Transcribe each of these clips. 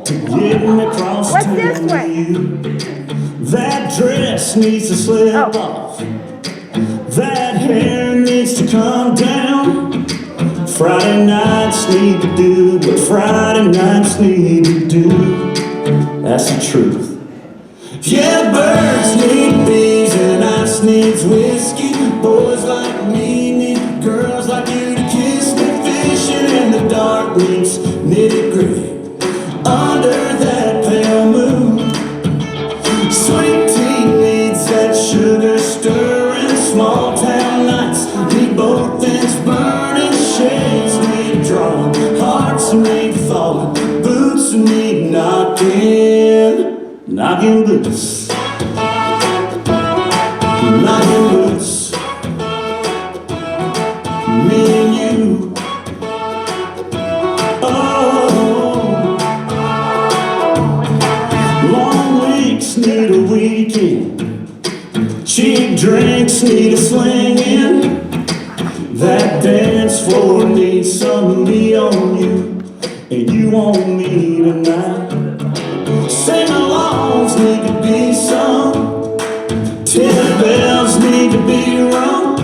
Getting across What's town this to way? you. That dress needs to slip off. That hair needs to come down. Friday nights need to do what Friday nights need to do. That's the truth. Yeah, birds need bees and ice needs whiskey. Boys like me need girls like you to kiss me. Fishing in the dark needs nitty-gritty under that pale moon. Sweet tea needs that sugar stirring. Small town nights need both ends burning. Shades need drawing, hearts need falling, boots need knocking boots, knocking boots. Me and you. Oh, long weeks need a weekend. Cheap drinks need a swinging. That dance floor needs some of me on you, and you on me tonight. Sing-alongs need to be sung. Tin bells need to be rung.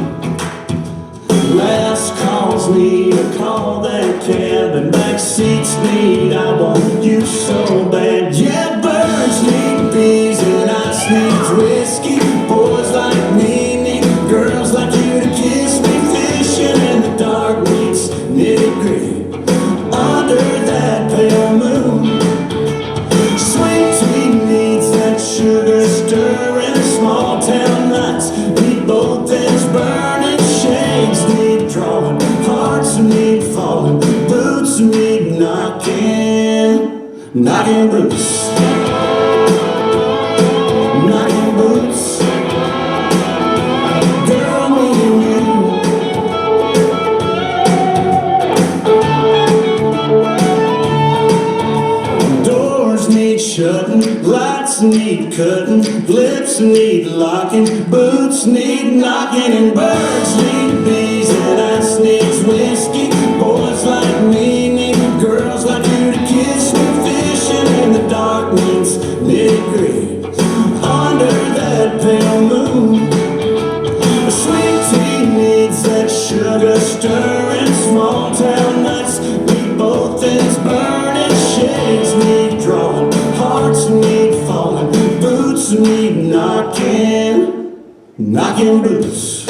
Last calls need to call that cab, and back seats need I want you so bad. Yeah, birds need bees and ice needs whiskey. Boys like me need girls like you to kiss me. Fishing in the dark needs nitty-gritty under that pale moon. Sweet tea needs that sugar stirring. Small town nights need both ends burning. Shades need drawing, hearts need falling, boots need knocking boots, knocking boots. Girl, me and you. Doors need shutting, lights need cutting, lips need locking, boots need knocking, and birds need bees and ice needs whiskey. Boys like me need girls like you to kiss me. Fishing in the dark needs nitty-gritty under that pale moon. Sweet tea needs that sugar stirring. Small town nights need both ends burning. Shades need drawing, hearts need falling, boots need knocking boots.